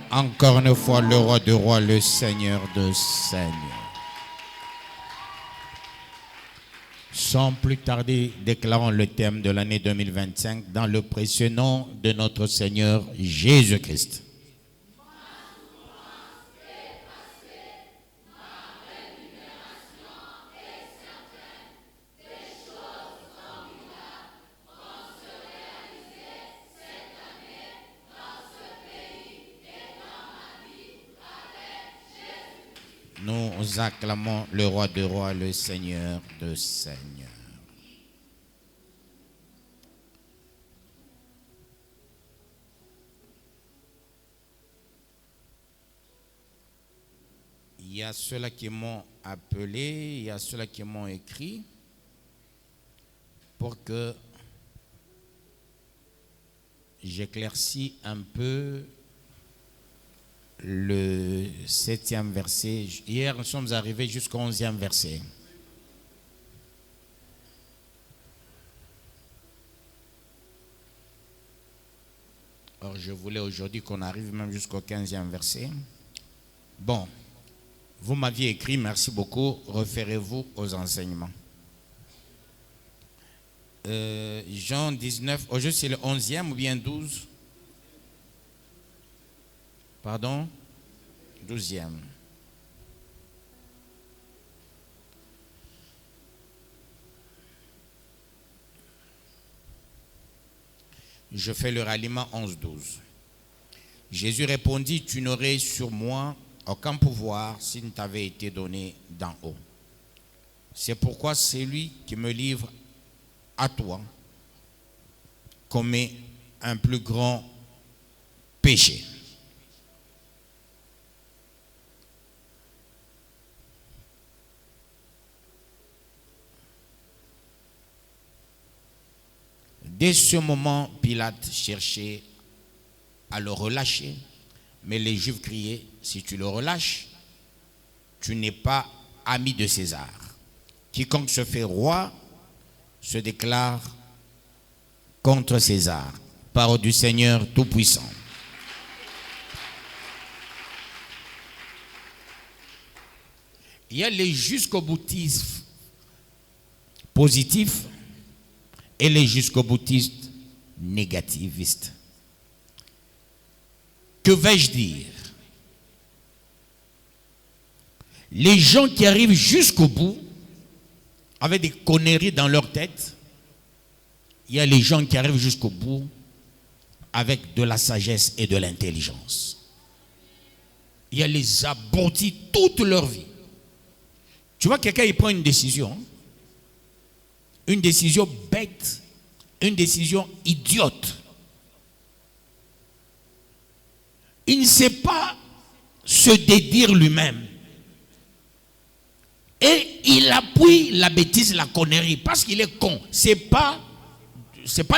Encore une fois, le roi de rois, le Seigneur de seigneurs. Sans plus tarder, déclarons le thème de l'année 2025 dans le précieux nom de notre Seigneur Jésus-Christ. Nous acclamons le roi de rois, le Seigneur de seigneurs. Il y a ceux-là qui m'ont appelé, il y a ceux-là qui m'ont écrit pour que j'éclaircis un peu le 7e verset. Hier, nous sommes arrivés jusqu'au 11e verset. Or, je voulais aujourd'hui qu'on arrive même jusqu'au 15e verset. Bon, vous m'aviez écrit, merci beaucoup. Référez-vous aux enseignements. Jean 19, aujourd'hui c'est le 11e ou bien 12? Pardon? 12e. Je fais le ralliement 11-12. Jésus répondit, tu n'aurais sur moi aucun pouvoir s'il ne t'avait été donné d'en haut. C'est pourquoi celui qui me livre à toi commet un plus grand péché. Dès ce moment, Pilate cherchait à le relâcher, mais les Juifs criaient, si tu le relâches, tu n'es pas ami de César. Quiconque se fait roi se déclare contre César. Parole du Seigneur Tout-Puissant. Il y a les jusqu'au boutistes positifs et les jusqu'au boutistes négativistes. Que vais-je dire? Les gens qui arrivent jusqu'au bout avec des conneries dans leur tête, il y a les gens qui arrivent jusqu'au bout avec de la sagesse et de l'intelligence. Il y a les abrutis toute leur vie. Tu vois, quelqu'un il prend une décision bête, une décision idiote. Il ne sait pas se dédire lui-même. Et il appuie la bêtise, la connerie, parce qu'il est con. C'est pas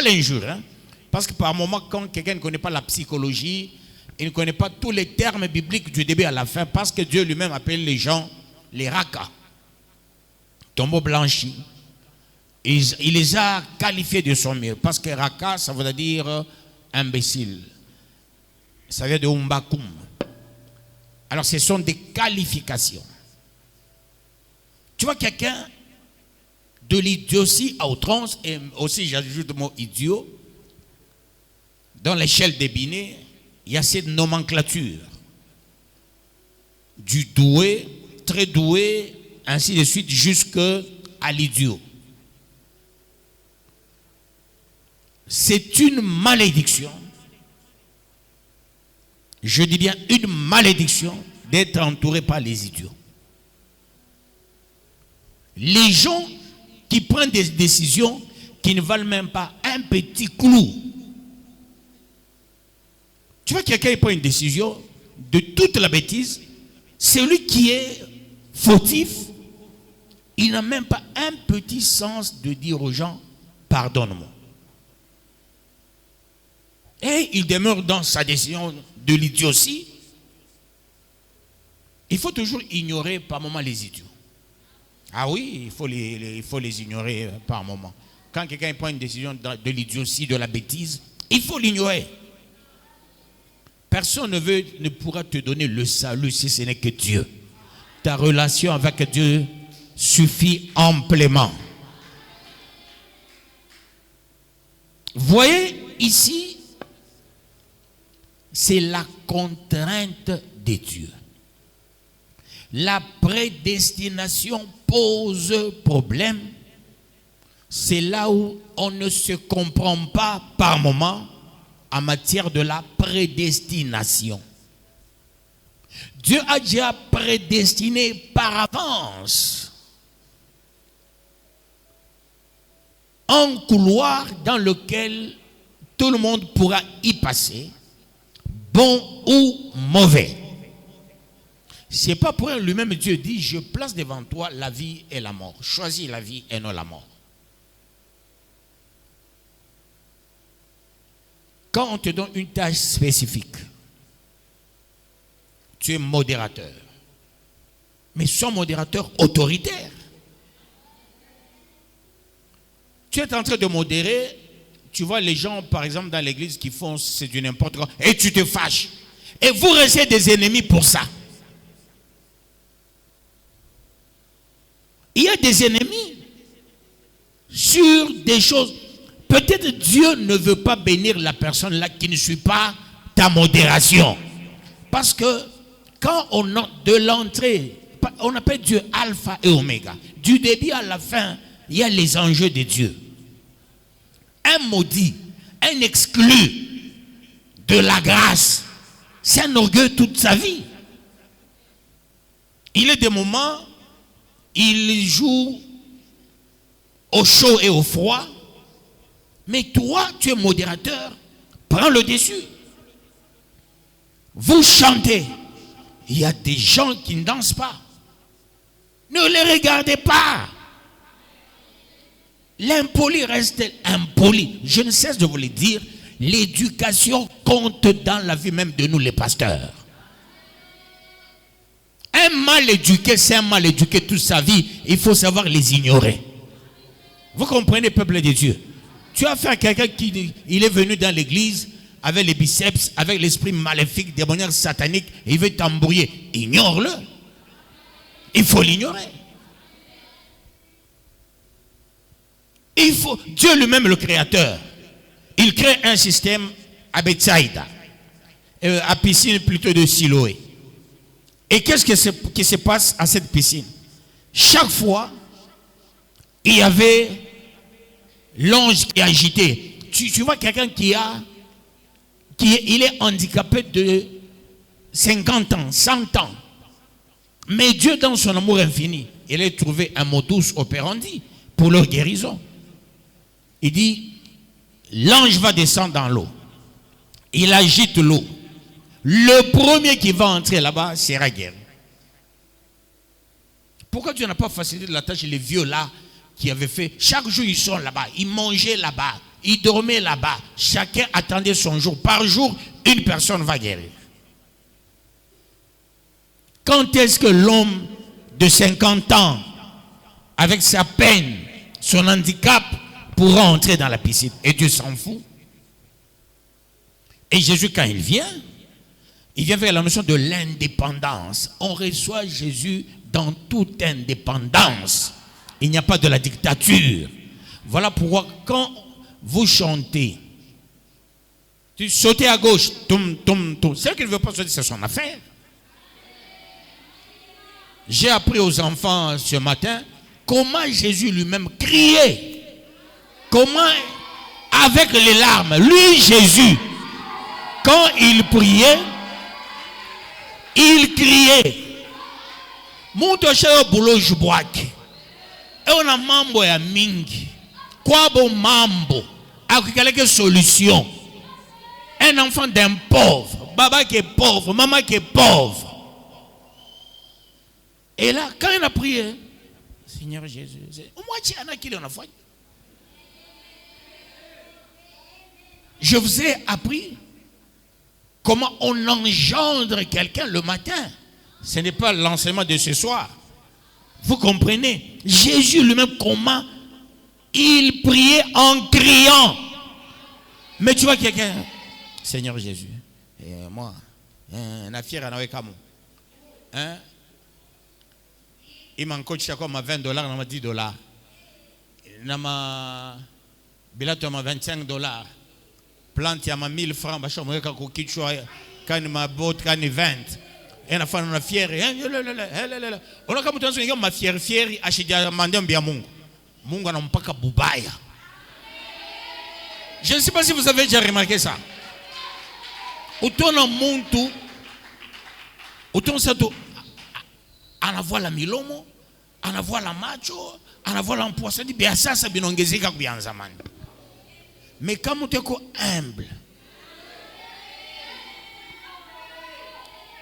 l'injure. Hein? Parce que par moment, quand quelqu'un ne connaît pas la psychologie, il ne connaît pas tous les termes bibliques du début à la fin, parce que Dieu lui-même appelle les gens les rakas, tombeaux blanchis. Il les a qualifiés de son mieux. Parce que raka, ça veut dire imbécile. Ça vient de umbakum. Alors ce sont des qualifications. Tu vois quelqu'un de l'idiotie à outrance, et aussi j'ajoute le mot idiot, dans l'échelle des binés, il y a cette nomenclature. Du doué, très doué, ainsi de suite, jusqu'à l'idiot. C'est une malédiction. Je dis bien une malédiction d'être entouré par les idiots. Les gens qui prennent des décisions qui ne valent même pas un petit clou. Tu vois, quelqu'un prend une décision de toute la bêtise, celui qui est fautif, il n'a même pas un petit sens de dire aux gens, pardonne-moi. Et il demeure dans sa décision de l'idiotie. Il faut toujours ignorer par moment les idiots. Ah oui, il faut les ignorer par moment. Quand quelqu'un prend une décision de l'idiotie, de la bêtise, il faut l'ignorer. Personne ne pourra te donner le salut si ce n'est que Dieu. Ta relation avec Dieu suffit amplement. Voyez ici, c'est la contrainte de Dieu. La prédestination pose problème. C'est là où on ne se comprend pas par moment en matière de la prédestination. Dieu a déjà prédestiné par avance un couloir dans lequel tout le monde pourra y passer, bon ou mauvais. C'est pas pour lui-même Dieu dit, je place devant toi la vie et la mort. Choisis la vie et non la mort. Quand on te donne une tâche spécifique, tu es modérateur. Mais sois modérateur autoritaire. Tu es en train de modérer, tu vois les gens, par exemple, dans l'église qui font c'est du n'importe quoi, et tu te fâches. Et vous restez des ennemis pour ça. Il y a des ennemis sur des choses. Peut-être Dieu ne veut pas bénir la personne là qui ne suit pas ta modération. Parce que quand on a de l'entrée, on appelle Dieu alpha et oméga. Du début à la fin, il y a les enjeux de Dieu. Un maudit, un exclu de la grâce, c'est un orgueil toute sa vie. Il est des moments, il joue au chaud et au froid. Mais toi, tu es modérateur, prends le dessus. Vous chantez. Il y a des gens qui ne dansent pas. Ne les regardez pas. L'impoli reste impoli. Je ne cesse de vous le dire. L'éducation compte dans la vie même de nous les pasteurs. Un mal éduqué, c'est un mal éduqué toute sa vie. Il faut savoir les ignorer. Vous comprenez, peuple de Dieu? Tu as fait à quelqu'un qui il est venu dans l'église avec les biceps, avec l'esprit maléfique, démoniaque, satanique, et il veut t'embrouiller. Ignore-le. Il faut l'ignorer. Dieu lui-même, le créateur, il crée un système à Bethsaïda, à piscine plutôt de Siloé. Et qu'est-ce qui se passe à cette piscine? Chaque fois, il y avait l'ange qui est agité. Tu vois quelqu'un il est handicapé de 50 ans, 100 ans. Mais Dieu, dans son amour infini, il a trouvé un modus operandi pour leur guérison. Il dit, l'ange va descendre dans l'eau. Il agite l'eau. Le premier qui va entrer là-bas sera guéri. Pourquoi Dieu n'a pas facilité la tâche les vieux là qui avaient fait, chaque jour ils sont là-bas, ils mangeaient là-bas, ils dormaient là-bas. Chacun attendait son jour. Par jour, une personne va guérir. Quand est-ce que l'homme de 50 ans, avec sa peine, son handicap, pourra entrer dans la piscine? Et Dieu s'en fout. Et Jésus, quand il vient vers la notion de l'indépendance. On reçoit Jésus dans toute indépendance. Il n'y a pas de la dictature. Voilà pourquoi quand vous chantez, tu sautes à gauche, toum, toum, toum. Celle qui ne veut pas sauter, c'est son affaire. J'ai appris aux enfants ce matin comment Jésus lui-même criait. Comment, avec les larmes, lui Jésus, quand il priait, il criait. Monto cheo bulo jubwake. Et on a mambo ya mingi. Quoi bon mambo? Quelle solution? Un enfant d'un pauvre, baba qui est pauvre, maman qui est pauvre. Et là, quand il a prié, Seigneur Jésus, je vous ai appris comment on engendre quelqu'un le matin. Ce n'est pas l'enseignement de ce soir. Vous comprenez? Jésus lui-même, comment il priait en criant. Mais tu vois quelqu'un, Seigneur Jésus, et moi, na fière na wekamo. Hein? Il m'a coaché comme à $20, na ma $10. Na ma bilato ma $25. Plante ya ma 1000 francs, ba chomo ka ko kichwa kan ma bot kan 20. Et na fana na fière. On a comme tanzo ma fière ashidia mandem bia Mungu. Mungu anampaka bubaya. Je ne sais pas si vous avez déjà remarqué ça. Autant na muntu autant ça anavoir la milomo, anavoir la macho, anavoir l'empoisson dit bien ça binongezeka kubianza zamani. Mais quand tu es humble,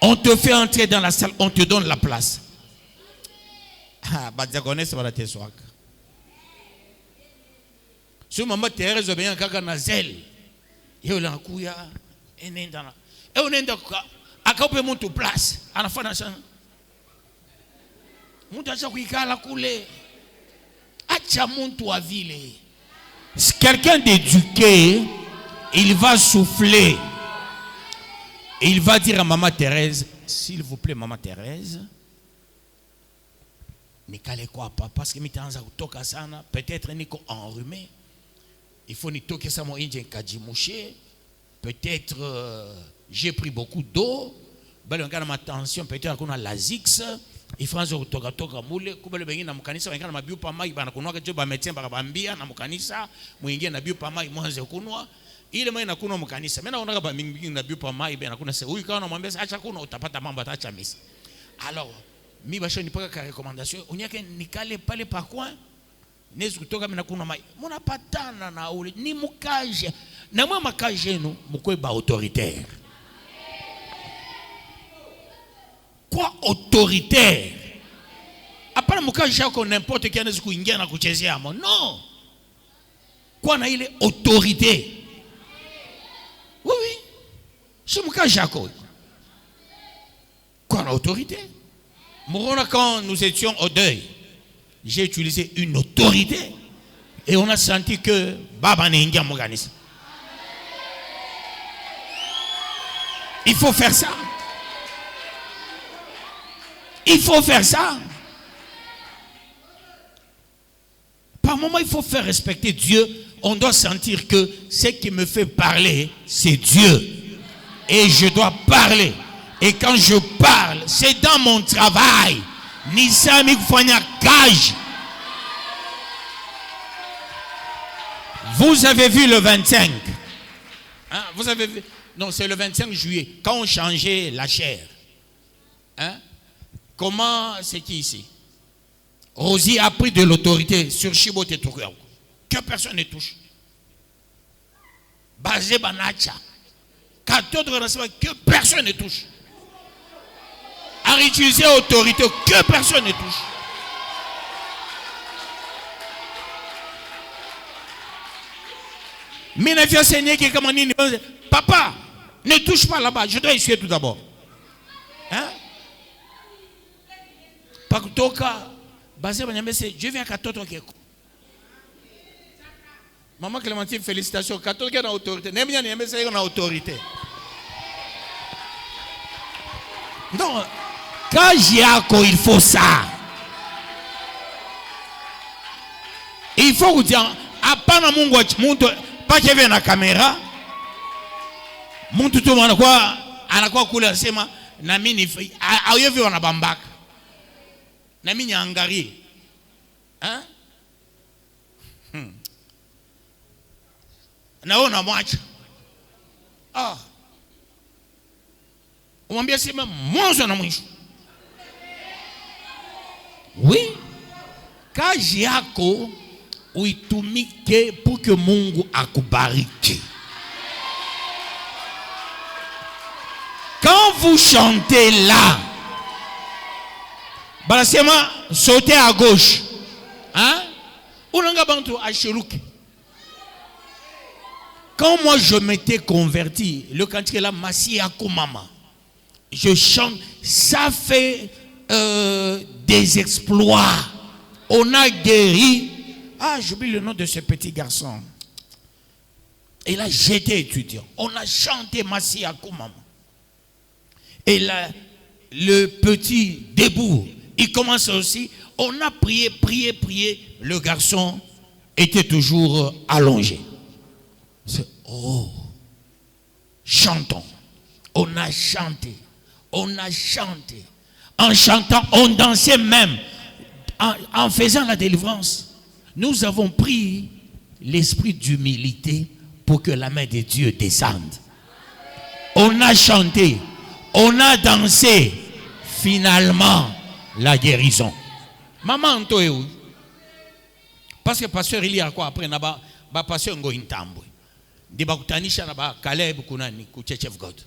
on te fait entrer dans la salle, on te donne la place. Ah, badiakonese bala teswaka. Si maman Thérèse bien kaka na zel, yo la kuya enenda na. E onenda akape muntu place, anafanya sana. Muntu acha kuikala kule. Acha muntu wa vile. Si quelqu'un d'éduqué, il va souffler. Et il va dire à maman Thérèse, s'il vous plaît maman Thérèse, nikale kwa papa parce que mitaanza kutoka sana, peut-être niko enrhumé. Il faut ni toke sa mo inje kajimouché. Peut-être j'ai pris beaucoup d'eau. Bale ngana ma tension, peut-être kuna lazix. Il faut nzo kutoka toka mule kubale bengi na mkanisa ngana mabiu pa mai bana kunwa ke ba médecin bakabambia na mkanisa muingie na biu pa mai mwanze kunwa. Ile mai nakunwa mkanisa. Mimi naona ba mingi na biu pa mai bana kuna se huyu kana mwambia acha kuna utapata mambo ataacha misa. Alors, mi basho nipaka ka recommandation, unyake nikale pale pa coin. Nezu kutoka mina kuna mai. Muna patana na ule ni mukaje. Na mwa makaje yenu mukwe ba autoritaire. Quoi autoritaire? Apana mukaje yako n'importe qui anaweza kuingia na kuchezea amo. Non. Kwa na ile autorité. Oui oui. C'est mukaje yako. Quoi na autorité? Mourona quand nous étions au deuil. J'ai utilisé une autorité et on a senti que Baba Nengia Moganis. Il faut faire ça. Il faut faire ça. Par moment, il faut faire respecter Dieu. On doit sentir que ce qui me fait parler, c'est Dieu. Et je dois parler. Et quand je parle, c'est dans mon travail. Nisami kufanya kaji. Vous avez vu le 25. Hein? Vous avez vu? Non, c'est le 25 juillet. Quand on changeait la chair. Hein? Comment c'est qui ici? Rosie a pris de l'autorité sur Chibote Touriao. Que personne ne touche. Basé Banacha. Que personne ne touche. À utiliser autorité que personne ne touche. Mais la vie enseignée qui est comme on dit, papa, ne touche pas là-bas, je dois essuyer tout d'abord. Hein? Pakutoka, basé je viens à Katoto Keko. Maman Clémentine, félicitations. Katoto Keko a autorité. Nemia Niamese a autorité. Non. Kajiako, il faut ça. Il faut vous dire, apana mungu pas qu'il y ait na caméra. Muntu tu anakuwa kule asema na mimi ayevi wanabambaka. Na mimi nyangarie. Hein? Naona mwacha. Ah. Umwambia sema mwanzo na mwisho. Oui, kazi yako uitumike pour que Mungu akubariki. Quand vous chantez là, balasema sautez à gauche. Hein? Ulanga bantu ashiruki. Quand moi je m'étais converti, le cantique là Masi Akumama. Je chante, ça fait des exploits. On a guéri. Ah, j'oublie le nom de ce petit garçon. Et là, j'étais étudiant. On a chanté Massi Akumama. Et là, le petit debout, il commence aussi. On a prié. Le garçon était toujours allongé. C'est, oh, chantons. On a chanté. En chantant, on dansait même. En faisant la délivrance, nous avons pris l'esprit d'humilité pour que la main de Dieu descende. On a chanté, on a dansé, finalement, la guérison. Maman, toi, parce que pasteur il y a quoi après naba pasteur ngo intambwe. Di bakutanisha na ba Caleb kunani ku Church of God.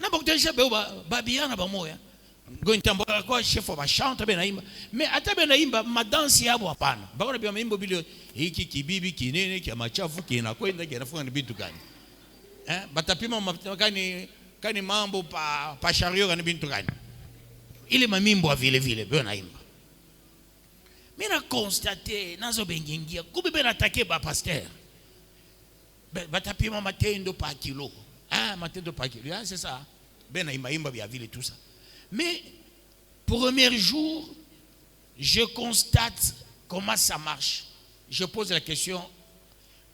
Na bakutanisha be ba biana ba moya. Ngo intambwe kwa chef ba chante be naimba. Mais ata be naimba madansi yabo hapana. Bakona be maimbo bilio hiki kibibi kinene kia machafu kinakwenda kinafunga ni bitu gani? Batapima kani mambo pa chariot ni bintu gani? Ile mamimbo vile vile be naimba. Mais on a constaté, nazo bengingia, kubi ben attaqué ba pasteur. Ben tapi ma matendo pa kilo. Matendo pa kilo. C'est ça. Ben imba via ville et tout ça. Mais premier jour, je constate comment ça marche. Je pose la question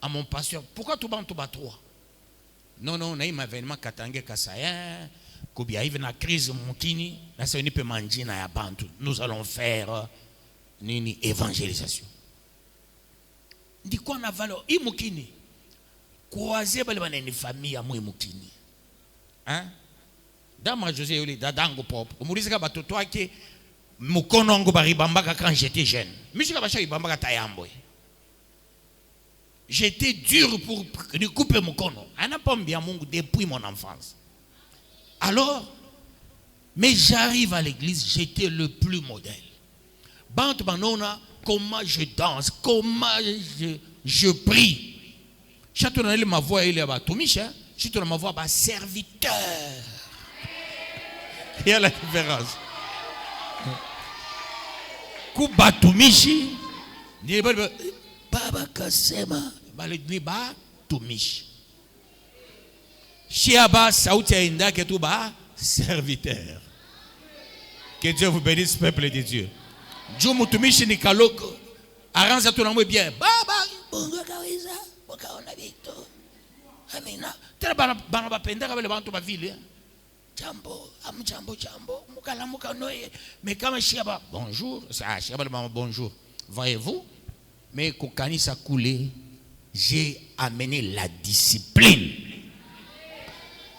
à mon pasteur, pourquoi tout bantu ba 3? Non, na ima événement katange kasaya, kubi arrive na crise mukini, na ça ni peut manger na ya bantu. Nous allons faire nini évangélisation. Ndi kwa na valeur imukini croiser bale bana ni famille ya mukini. Dama José yoli dadango propre. Umuliza batoto wake mukono wangu baribambaka quand j'étais jeune. Mishika basha ibambaka tayambo. J'étais dur pour lui couper mukono. Ana pombi ya Mungu depuis mon enfance. Alors mais j'arrive à l'église, j'étais le plus modèle. Comment je danse, comment je prie. Château ma voix il est à Toumicha, château ma voix à serviteur. Il y a la différence. Kuba Toumichi, Baba Kasema, Balidliba Toumichi. Chiaba Saoutia Inda Ketouba, serviteur. Que Dieu vous bénisse, peuple de Dieu. Dieu mutumishi ni kaloko aranza tunamwe bien baba bongo kaweza wakaona vitu amina tena bana bapenda kabele bantu ba ville jambo mukalamuka noye mais kama shiaba bonjour ça shiaba maman bonjour voyez-vous mais kokanisa koulé j'ai amené la discipline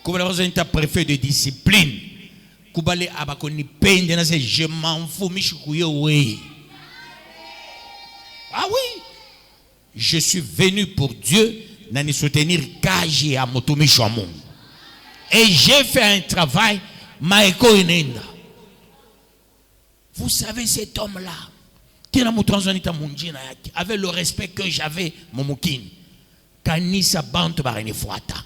comme la raison ta préfet de discipline. Je m'en fous, oui. Ah oui, je suis venu pour Dieu, n'ani soutenir Kaji à Motomi Chamon. Et j'ai fait un travail, Maeko Inenda. Vous savez cet homme-là, qui avait le respect que j'avais, Momokine. Kanisa Bantu Barani Fuata.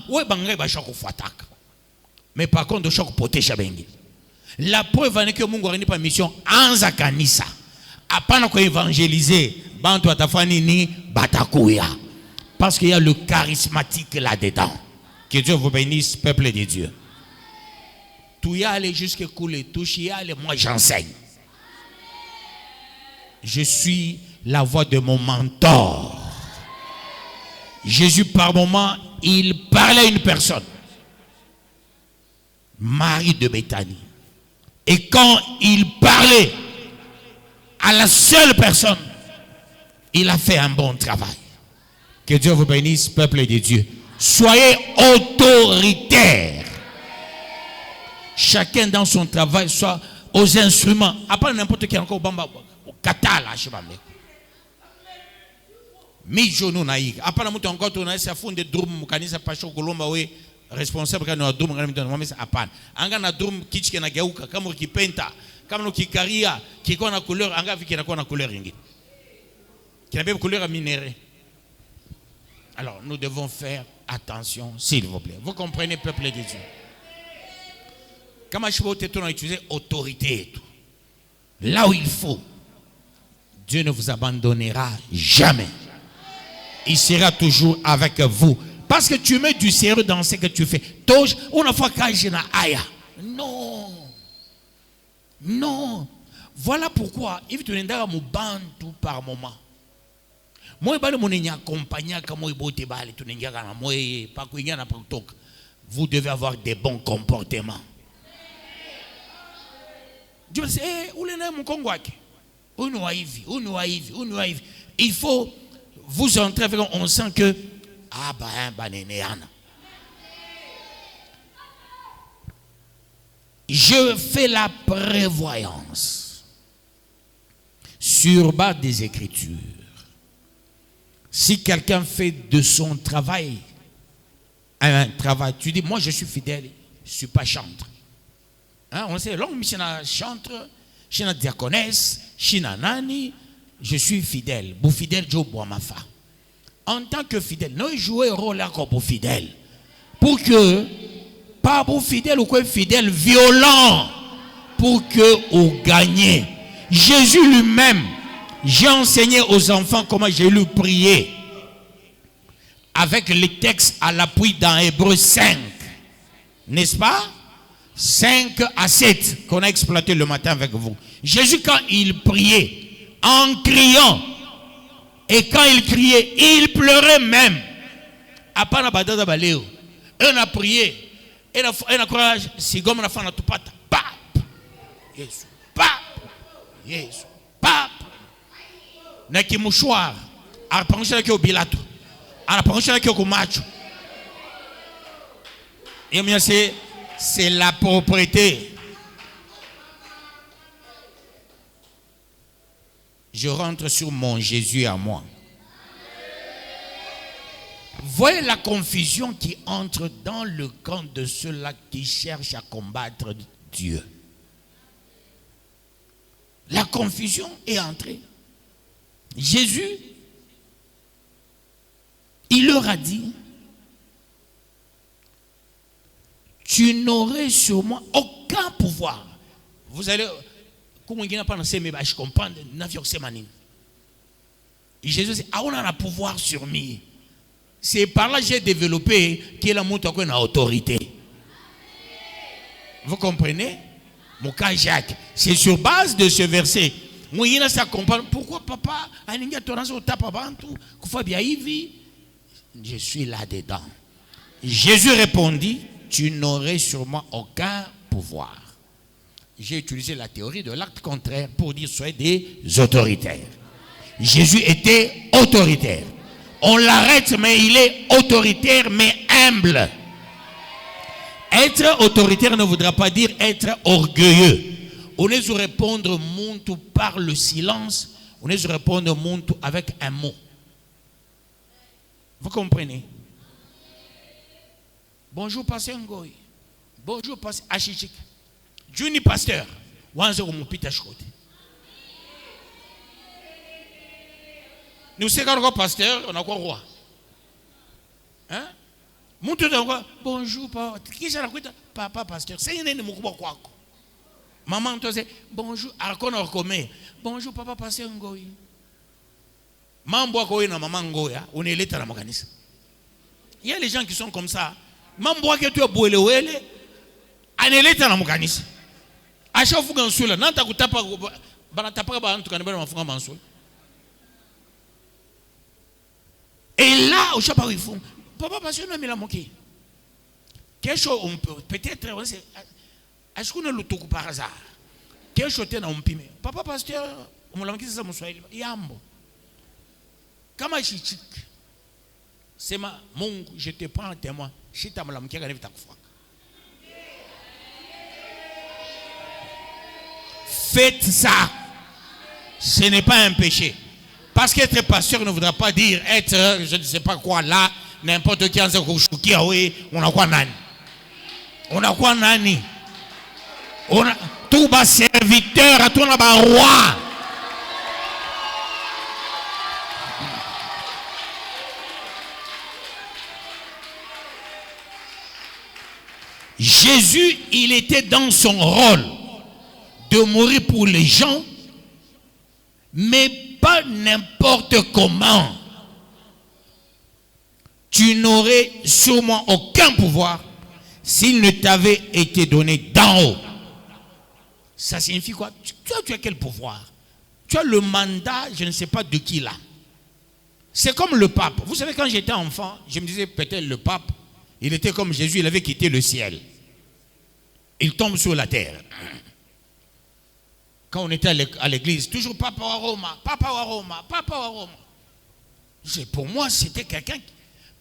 Ouais, Bangre Bachako Fuataka. Mais par contre, de choc protéger bengi. La preuve est que Mungu n'a pas mission anza kanisa. Apana ko évangéliser, bantu atafani ni batakuya. Parce qu'il y a le charismatique là-dedans. Que Dieu vous bénisse, peuple de Dieu. Tout y aller jusqu'à couler, tout y aller, moi j'enseigne. Je suis la voix de mon mentor. Jésus par moment, il parlait à une personne. Marie de Béthanie. Et quand il parlait à la seule personne, il a fait un bon travail. Que Dieu vous bénisse, peuple de Dieu. Soyez autoritaires. Chacun dans son travail, soit aux instruments. Après n'importe qui encore au katala, je sais pas. Mijono naïg. Après la mouton encore tourner sa fond de drum kanisa pacho kolomba we. Responsable quand nous drum quand nous mais apan anga na drum kitch na geuka kama ukipenta kama ukikaria kiko na couleur anga viki na na couleur nyingine kina bebe couleur minérale. Alors nous devons faire attention s'il vous plaît. Vous comprenez, peuple de Dieu? Kama chibote to na utiliser autorité là où il faut. Dieu ne vous abandonnera jamais. Il sera toujours avec vous. Parce que tu mets du sérieux dans ce que tu fais. Toge, une fois que j'ai na aya. Non. Non. Voilà pourquoi il faut que tu bantu par moment. Moi, vous devez avoir des bons comportements. Dieu dit, il faut vous entrer avec, on sent que je fais la prévoyance sur base des Écritures. Si quelqu'un fait de son travail un travail, tu dis, moi je suis fidèle, je ne suis pas chantre. Hein, on sait, l'homme, je suis chantre, je suis diaconesse, je suis nani, je suis fidèle. Vous fidèle, je bois ma femme. En tant que fidèle, nous jouons un rôle là comme fidèle. Pour que, pas vous fidèle ou quoi fidèle, violent, pour que vous gagnez. Jésus lui-même, j'ai enseigné aux enfants comment j'ai lu prier. Avec les textes à l'appui dans Hébreux 5. N'est-ce pas? 5 à 7 qu'on a exploité le matin avec vous. Jésus, quand il priait, en criant, et quand il criait, il pleurait même. Après, on a prié. Et on a courage. Si comme on a fait un tupata. Pap. Yes. Pap. Yes. Pap. Naki mouchoir. A penché la ki au bilato. A penché la ki au macho. Et bien c'est la propriété. Je rentre sur mon Jésus à moi. Voyez la confusion qui entre dans le camp de ceux-là qui cherchent à combattre Dieu. La confusion est entrée. Jésus, il leur a dit, tu n'aurais sur moi aucun pouvoir. Vous allez, comment il n'a pas pensé, mais je comprends, Jésus dit, on a un pouvoir sur moi. C'est par là que j'ai développé qu'il a montré qu'on a autorité. Vous comprenez? Mon cas Jacques, c'est sur base de ce verset. Moi, il a ça comprendre. Pourquoi papa, je suis là-dedans. Jésus répondit, tu n'aurais sur moi aucun pouvoir. J'ai utilisé la théorie de l'acte contraire pour dire soyez des autoritaires. Jésus était autoritaire. On l'arrête, mais il est autoritaire, mais humble. Être autoritaire ne voudra pas dire être orgueilleux. On est de répondre montu par le silence, on est de répondre montu avec un mot. Vous comprenez? Bonjour, pasteur Ngoy. Bonjour, pasteur Achichik. Juni pasteur. Wanzo umupita shkote. Nous sommes quoi pasteur, on a quoi roi? Hein? Bonjour, papa. Qui est papa pasteur? C'est une mukubwa kwako. Maman toi c'est bonjour, arkona orkome. Bonjour papa pasteur Ngoy. Mambo ko na maman Ngoya, on est l'état dans ma kanisa. Il y a les gens qui sont comme ça. Mambo que tu as boile wele, ane l'état dans ma kanisa. A chaque fois qu'on soula, nanta kutapa bana tapa ba antu kanibana mafunga mansoul. Et là, au chapeau, ils font. Papa, pasteur, non, mais la moquée. Quelque chose, on peut, peut-être, est-ce qu'on a le tout par hasard? Quelque chose, on peut. Papa, pasteur, on l'a dit, ça, mon soir, yambo. Comment je suis c'est ma, mon, je te prends un témoin. Je t'ai mal à me dire, faites ça. Ce n'est pas un péché. Parce qu'être pasteur ne voudra pas dire être, je ne sais pas quoi, là, n'importe qui en Zekouchouki, on a quoi nani? On a quoi nani? On a tout bas serviteur, à tout bas roi. Jésus, il était dans son rôle de mourir pour les gens, mais pas n'importe comment. tu n'aurais sûrement aucun pouvoir s'il ne t'avait été donné d'en haut. Ça signifie quoi? Tu as quel pouvoir? Tu as le mandat, je ne sais pas de qui là. C'est comme le pape. Vous savez, quand j'étais enfant, je me disais peut-être le pape, il était comme Jésus, il avait quitté le ciel. Il tombe sur la terre. Quand on était à l'église, toujours Papa à Roma, Papa à Roma, Papa à Roma. Pour moi, c'était quelqu'un.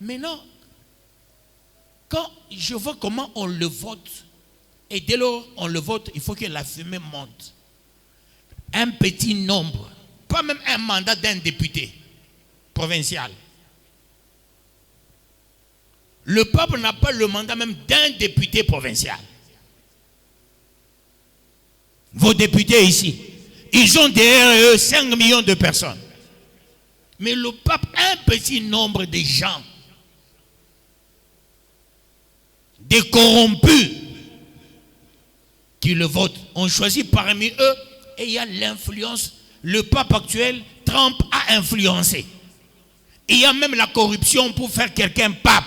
Mais non, quand je vois comment on le vote, et dès lors on le vote, il faut que la fumée monte. Un petit nombre, pas même un mandat d'un député provincial. Le peuple n'a pas le mandat même d'un député provincial. Vos députés ici, ils ont derrière eux 5 millions de personnes. Mais le pape, un petit nombre de gens, des corrompus, qui le votent, on choisit parmi eux, et il y a l'influence. Le pape actuel, Trump a influencé. Il y a même la corruption pour faire quelqu'un pape.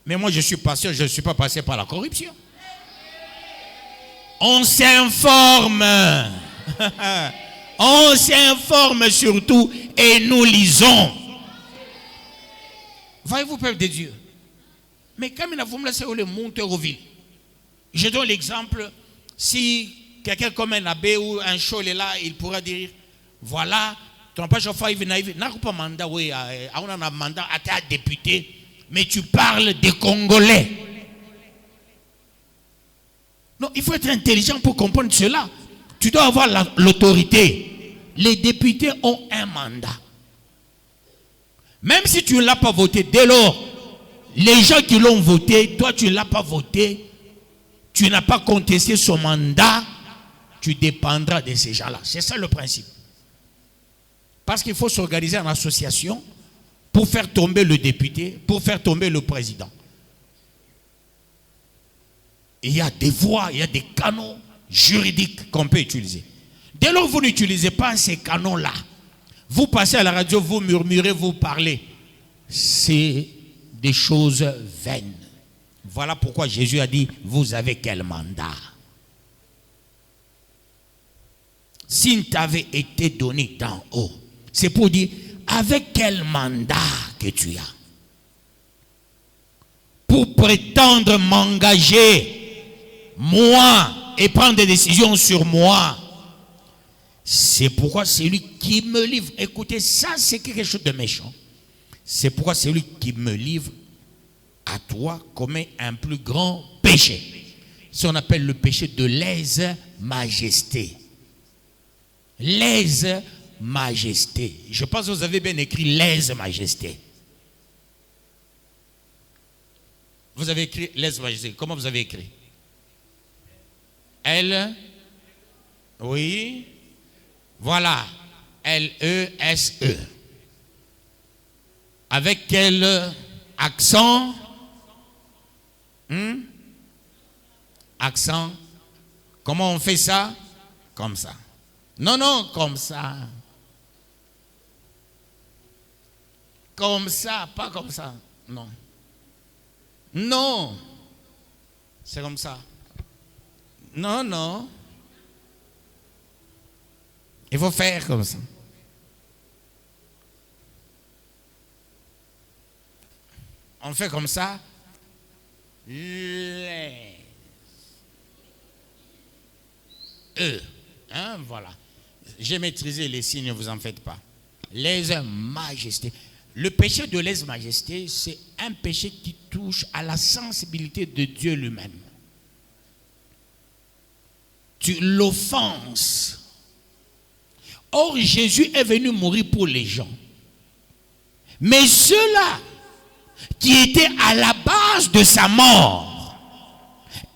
Mais moi je suis pasteur, je ne suis pas passé par la corruption. On s'informe. On s'informe surtout et nous lisons. Voyez-vous, peuple de Dieu. Mais comme il a voulu laisser le monteur au ville. Je donne l'exemple, si quelqu'un comme un abbé ou un chol est là, il pourra dire, voilà, tu n'as pas chauffé, il n'a pas mandat, oui, on a un mandat à ta député, mais tu parles des Congolais. Non, il faut être intelligent pour comprendre cela. Tu dois avoir l'autorité. Les députés ont un mandat. Même si tu ne l'as pas voté, dès lors, les gens qui l'ont voté, toi tu ne l'as pas voté, tu n'as pas contesté son mandat, tu dépendras de ces gens-là. C'est ça le principe. Parce qu'il faut s'organiser en association pour faire tomber le député, pour faire tomber le président. Il y a des voies, il y a des canaux juridiques qu'on peut utiliser. Dès lors que vous n'utilisez pas ces canaux-là, vous passez à la radio, vous murmurez, vous parlez. C'est des choses vaines. Voilà pourquoi Jésus a dit, vous avez quel mandat? S'il t'avait été donné d'en haut, c'est pour dire, avec quel mandat que tu as? Pour prétendre m'engager, moi, et prendre des décisions sur moi. C'est pourquoi c'est lui qui me livre. Écoutez, ça c'est quelque chose de méchant. C'est pourquoi c'est lui qui me livre à toi commet un plus grand péché. Ce qu'on appelle le péché de lèse-majesté. Lèse-majesté. Je pense que vous avez bien écrit lèse-majesté. Vous avez écrit lèse-majesté. Comment vous avez écrit? L. Oui. Voilà. L-E-S-E. Avec quel accent? Accent. Comment on fait ça? Comme ça. Non, non, comme ça. Comme ça, pas comme ça. Non. Non. C'est comme ça. Non, non. Il faut faire comme ça. On fait comme ça. Hein, voilà. J'ai maîtrisé les signes, ne vous en faites pas. Lèse-majesté. Le péché de lèse-majesté, c'est un péché qui touche à la sensibilité de Dieu lui-même. Tu l'offenses. Or, Jésus est venu mourir pour les gens. Mais ceux-là qui étaient à la base de sa mort,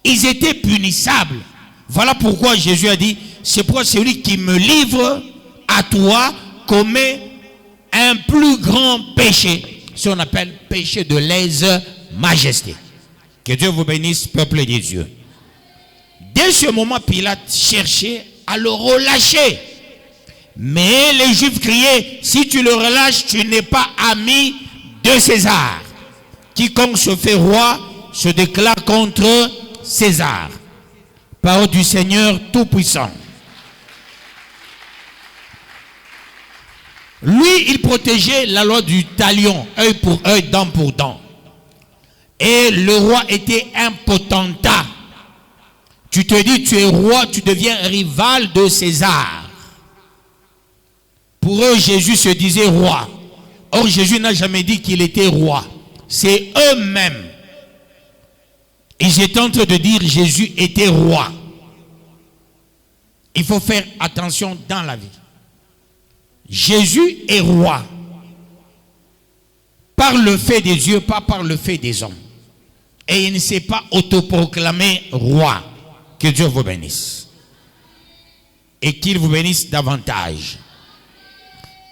ils étaient punissables. Voilà pourquoi Jésus a dit, c'est pourquoi celui qui me livre à toi commet un plus grand péché. Ce qu'on appelle péché de lèse-majesté. Que Dieu vous bénisse, peuple de Dieu. Dès ce moment, Pilate cherchait à le relâcher. Mais les Juifs criaient, si tu le relâches, tu n'es pas ami de César. Quiconque se fait roi se déclare contre César. Parole du Seigneur Tout-Puissant. Lui, il protégeait la loi du talion, œil pour œil, dent pour dent. Et le roi était un potentat. Tu te dis, tu es roi, tu deviens rival de César. Pour eux, Jésus se disait roi. Or, Jésus n'a jamais dit qu'il était roi. C'est eux-mêmes. Ils étaient en train de dire Jésus était roi. Il faut faire attention dans la vie. Jésus est roi. Par le fait des dieux, pas par le fait des hommes. Et il ne s'est pas autoproclamé roi. Que Dieu vous bénisse. Et qu'il vous bénisse davantage.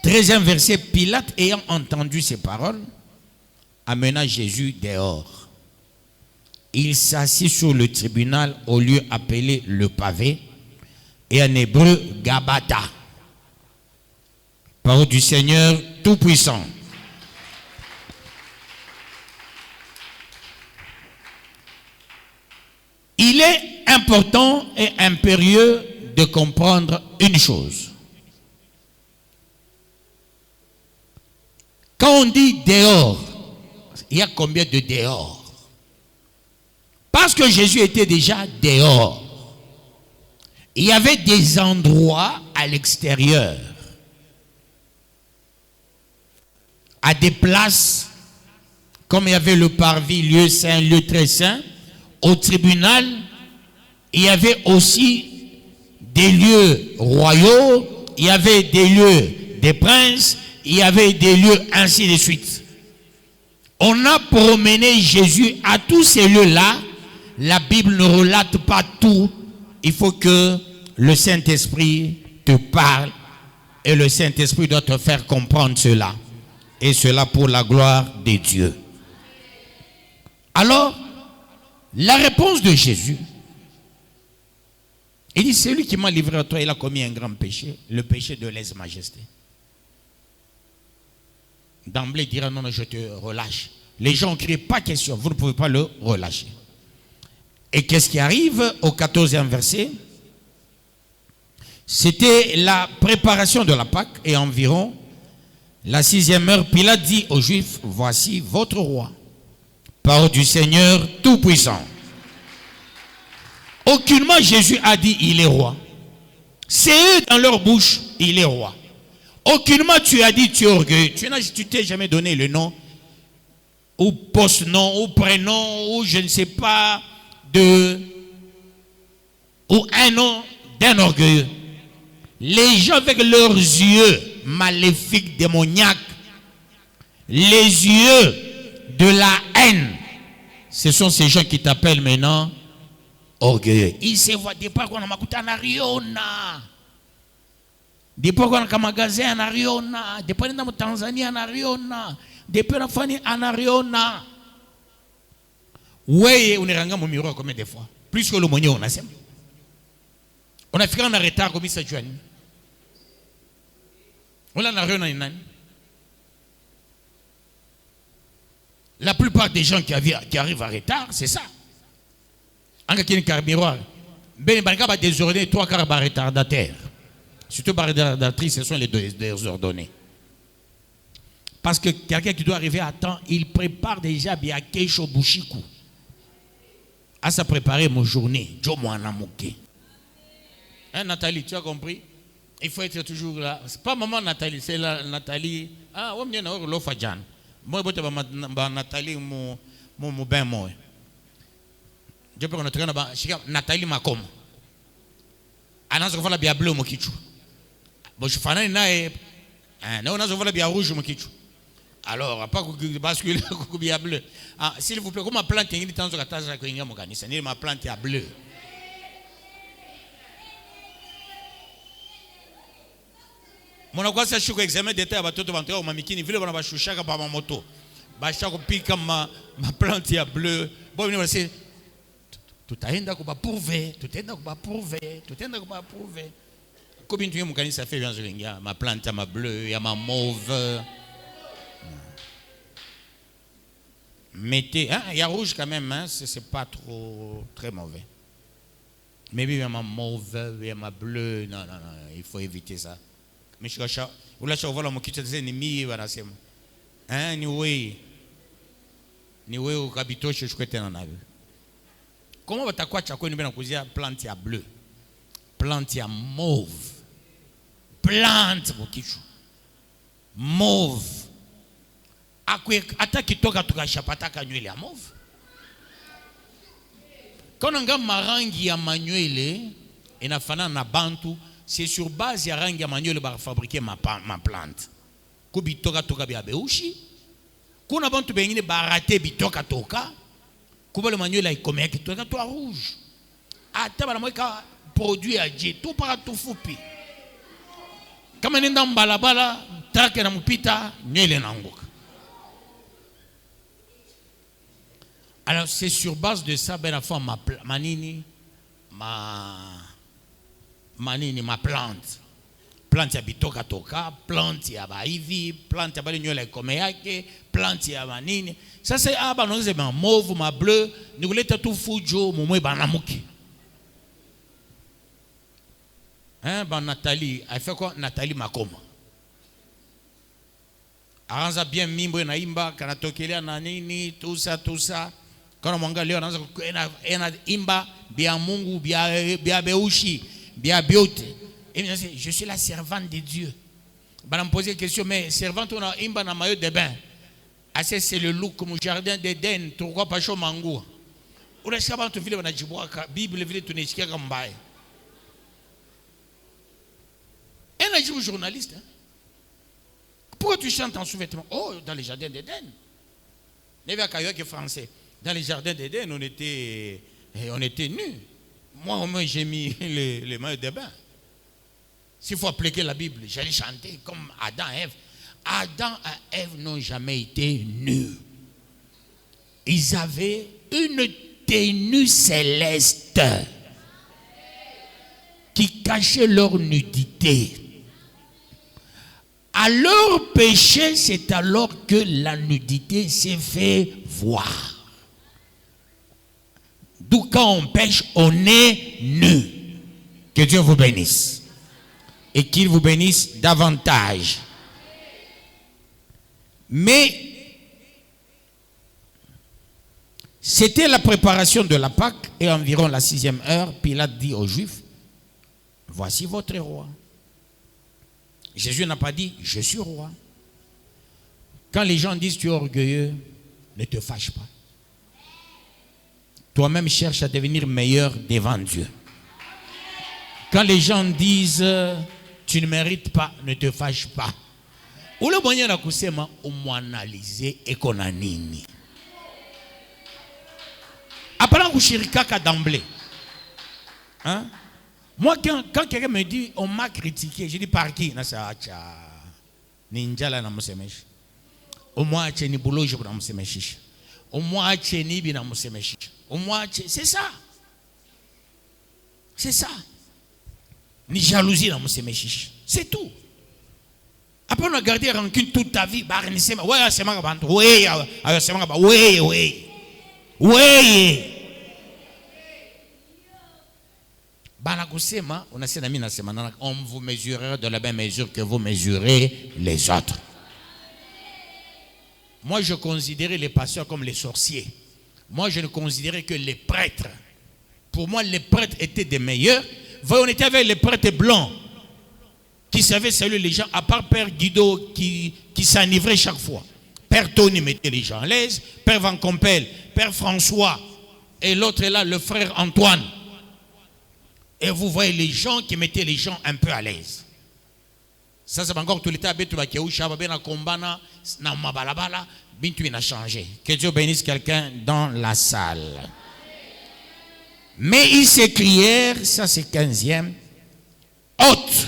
13e verset, Pilate ayant entendu ces paroles, amena Jésus dehors. Il s'assit sur le tribunal au lieu appelé le pavé, et en hébreu Gabata. Parole du Seigneur Tout-Puissant. Il est important et impérieux de comprendre une chose. Quand on dit dehors, il y a combien de dehors? Parce que Jésus était déjà dehors. Il y avait des endroits à l'extérieur, à des places, comme il y avait le parvis, lieu saint, lieu très saint. Au tribunal, il y avait aussi des lieux royaux, il y avait des lieux des princes, il y avait des lieux ainsi de suite. On a promené Jésus à tous ces lieux-là. La Bible ne relate pas tout. Il faut que le Saint-Esprit te parle et le Saint-Esprit doit te faire comprendre cela. Et cela pour la gloire de Dieu. Alors, la réponse de Jésus, il dit, celui qui m'a livré à toi, il a commis un grand péché, le péché de lèse-majesté. D'emblée, il dira, non, non, je te relâche. Les gens crient, pas question, vous ne pouvez pas le relâcher. Et qu'est-ce qui arrive au 14e verset? C'était la préparation de la Pâque et environ la 6e heure, Pilate dit aux Juifs, voici votre roi. Parole du Seigneur Tout-Puissant. Aucunement Jésus a dit il est roi. C'est eux dans leur bouche, il est roi. Aucunement tu as dit tu es orgueilleux. Tu t'es jamais donné le nom, ou post-nom, ou prénom, ou je ne sais pas, ou un nom d'un orgueilleux. Les gens avec leurs yeux maléfiques, démoniaques, les yeux de la haine, ce sont ces gens qui t'appellent maintenant orgueilleux. Ils se voient des fois qu'on a makuta na riona, des fois qu'on a magasin na riona, des fois dans Tanzanie na riona, des fois dans Fani na riona. Ouais, on est rangé mon miroir combien de fois? Plus que le monnaie on a ça. On a fait un retard comme ça Joanne. On a riona. La plupart des gens qui arrivent en retard, c'est ça. En cas de miroir, ben va désordonner 3 quarts de retardataires. Surtout les retardatrices, ce sont les désordonnés. Parce que quelqu'un qui doit arriver à temps, il prépare déjà bien Keisho Bushiku. À ça préparer mon journée. Hein, Nathalie, tu as compris? Il faut être toujours là. C'est pas maman Nathalie, c'est la Nathalie. Ah, on vient d'avoir l'Ofajan. Moi, je vais Nathalie, mon ben moi. Je peux notre Nathalie Macom. Anas ko fala bia bleu mo kichu. Bo je fana na na on a fala bia rouge mo kichu. Alors pas que basculer ko bia bleu. Ah s'il vous plaît, comment plante ngini tanzo kataza ko inga mo kanisa. Ni ma plante ya bleu. Mona kwa sa shuko examen d'état batoto bantoka ma mikini vile bana bashushaka pa ma moto. Basha ko pika ma plante ya bleu. Bon ni c'est tutaenda kubaprouver, tutaenda kubaprouver. Combien de temps mon ça fait bien ma plante, ma bleue, ma mauve. Mettez, hein, il y a rouge quand même, hein, c'est pas trop très mauvais. Mais il y a ma mauve, il y a ma bleue, non, il faut éviter ça. Mais je suis vous lâchez voilà mon kitchen c'est ni voilà c'est hein ni way au capito je souhaite en avoir. Comment va t'aquer tu as connu bien kuzia plante ya bleu, plante ya mauve, plante mon kichou mauve. Ata kitoka tukashapata kanywele ya mauve. Quand on a marangi ya manuele inafanana na bantu, c'est sur base ya rangi ya manuele ba fabriquer ma plante. Ku bitoka toka bya beushi. Kuna bantu bengine ba rater bitoka toka. Kuba le manuele ikomea kitoka to rouge. Ata bana mweka produit ya je tout para tout fupi. Kama nenda mbalabala take na mpita nywele nanguka. Alors c'est sur base de ça ben la fois ma plante ya bitoka toka, plante ya baivi, plante ya bali nyola ikome yake, plante ya manini. Ça c'est aba non c'est ma mauve, ma bleu, ni kuleta tu fujo momwe banamuki. Hein ba Nathalie, elle fait quoi Nathalie Makoma. Aranza bien mimbo na imba kanatokelea na nini tout ça. Quand on leo anaanza ena imba bia Mungu bia beushi bia biote et bien je suis la servante de Dieu. Bah me poser question mais servante on a imba na maillot de bain. Assez c'est le look comme jardin d'Éden pourquoi pas chaud mango. On a saba tu vile wanajibwaka Bible vile tunisikia kama mbaya. Un jour journaliste hein? Pourquoi tu chantes en sous-vêtements? Oh dans les jardins d'Éden. Neve akayo qui français. Dans les jardins d'Éden, on était nus. Moi, au moins, j'ai mis les maillots de bain. S'il faut appliquer la Bible, j'allais chanter comme Adam et Ève. Adam et Ève n'ont jamais été nus. Ils avaient une tenue céleste qui cachait leur nudité. À leur péché, c'est alors que la nudité s'est fait voir. D'où quand on pêche, on est nu. Que Dieu vous bénisse. Et qu'il vous bénisse davantage. Mais c'était la préparation de la Pâque et environ la 6e heure, Pilate dit aux Juifs, voici votre roi. Jésus n'a pas dit, je suis roi. Quand les gens disent tu es orgueilleux, ne te fâche pas. Toi-même cherche à devenir meilleur devant Dieu. Quand les gens disent tu ne mérites pas, ne te fâche pas. Ou le moyen de kusema umwanalize ekona nini. Apparemment kushirikaka d'emblée. Hein? Moi quand quelqu'un me dit on m'a critiqué, je dis par qui? Nasa acha. Ninjala na musemeshi. Au moins acha ni buloje na musemeshi. Au moins acha ni bi na musemeshi. Au moins, c'est ça. C'est ça. Ni jalousie dans mon séméchiche. C'est tout. Après, on a gardé rancune toute ta vie. Ouais, c'est ma bande. Oui. On vous mesurera de la même mesure que vous mesurez les autres. Moi, je considérais les pasteurs comme les sorciers. Moi, je ne considérais que les prêtres. Pour moi, les prêtres étaient des meilleurs. Voyez, on était avec les prêtres blancs qui savaient saluer les gens, à part Père Guido qui s'enivrait chaque fois. Père Tony mettait les gens à l'aise, Père Van Compel, Père François, et l'autre est là, le frère Antoine. Et vous voyez les gens qui mettaient les gens un peu à l'aise. Ça, c'est encore tout l'état. Bintu a changé. Que Dieu bénisse quelqu'un dans la salle. Mais ils s'écrièrent, ça c'est 15e, ôte,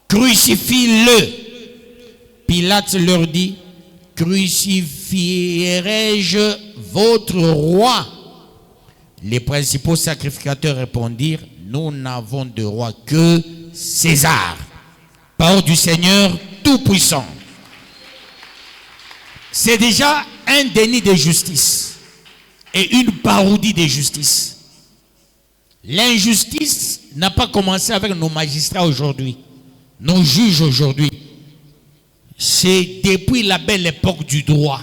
crucifie-le. Pilate leur dit, crucifierai-je votre roi? Les principaux sacrificateurs répondirent, nous n'avons de roi que César. Parole du Seigneur Tout-Puissant. c'est déjà un déni de justice et une parodie de justice. L'injustice n'a pas commencé avec nos magistrats aujourd'hui, nos juges aujourd'hui. C'est depuis la belle époque du droit.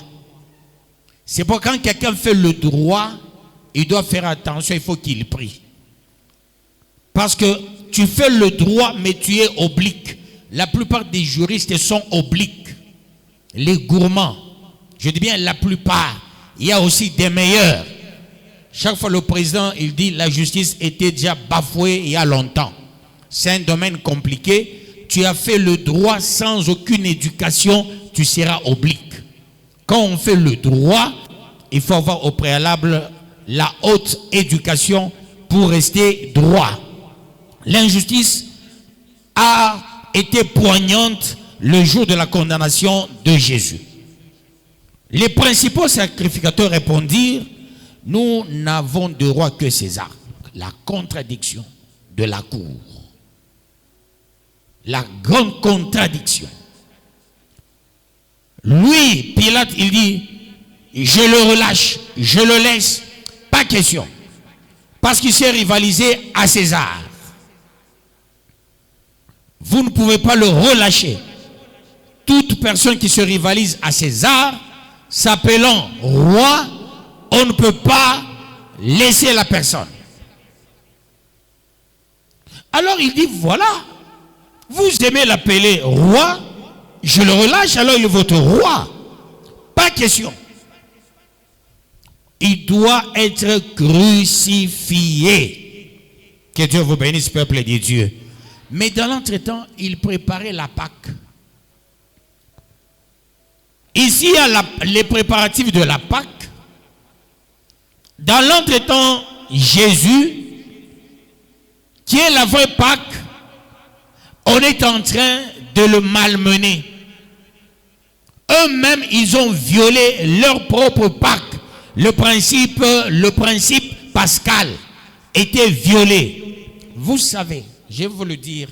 C'est pour quand quelqu'un fait le droit, il doit faire attention, il faut qu'il prie. Parce que tu fais le droit, mais tu es oblique. La plupart des juristes sont obliques. Les gourmands, je dis bien la plupart. Il y a aussi des meilleurs. Chaque fois le président, il dit la justice était déjà bafouée il y a longtemps. C'est un domaine compliqué. Tu as fait le droit sans aucune éducation, tu seras oblique. Quand on fait le droit, il faut avoir au préalable la haute éducation pour rester droit. L'injustice a été poignante le jour de la condamnation de Jésus. Les principaux sacrificateurs répondirent: nous n'avons de roi que César. La contradiction de la cour. La grande contradiction. Lui, Pilate, il dit: je le relâche, je le laisse, pas question. Parce qu'il s'est rivalisé à César. Vous ne pouvez pas le relâcher. Toute personne qui se rivalise à César, s'appelant roi, on ne peut pas laisser la personne. Alors il dit: voilà, vous aimez l'appeler roi, je le relâche, alors il est votre roi. Pas question. Il doit être crucifié. Que Dieu vous bénisse, peuple de Dieu. Mais dans l'entretemps, il préparait la Pâque. Ici, il y a les préparatifs de la Pâque. Dans l'entretemps, Jésus, qui est la vraie Pâque, on est en train de le malmener. Eux-mêmes, ils ont violé leur propre Pâque. Le principe pascal était violé. Vous savez, je vais vous le dire,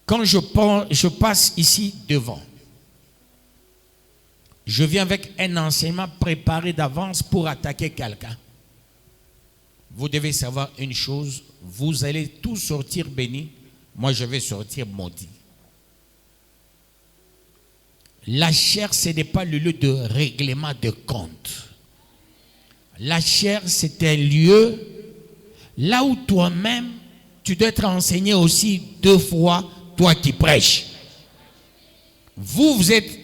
quand je passe ici devant, je viens avec un enseignement préparé d'avance pour attaquer quelqu'un. Vous devez savoir une chose, vous allez tous sortir bénis, moi je vais sortir maudit. La chair, ce n'est pas le lieu de règlement de compte. La chair, c'est un lieu là où toi-même, tu dois être enseigné aussi 2 fois, toi qui prêches. Vous êtes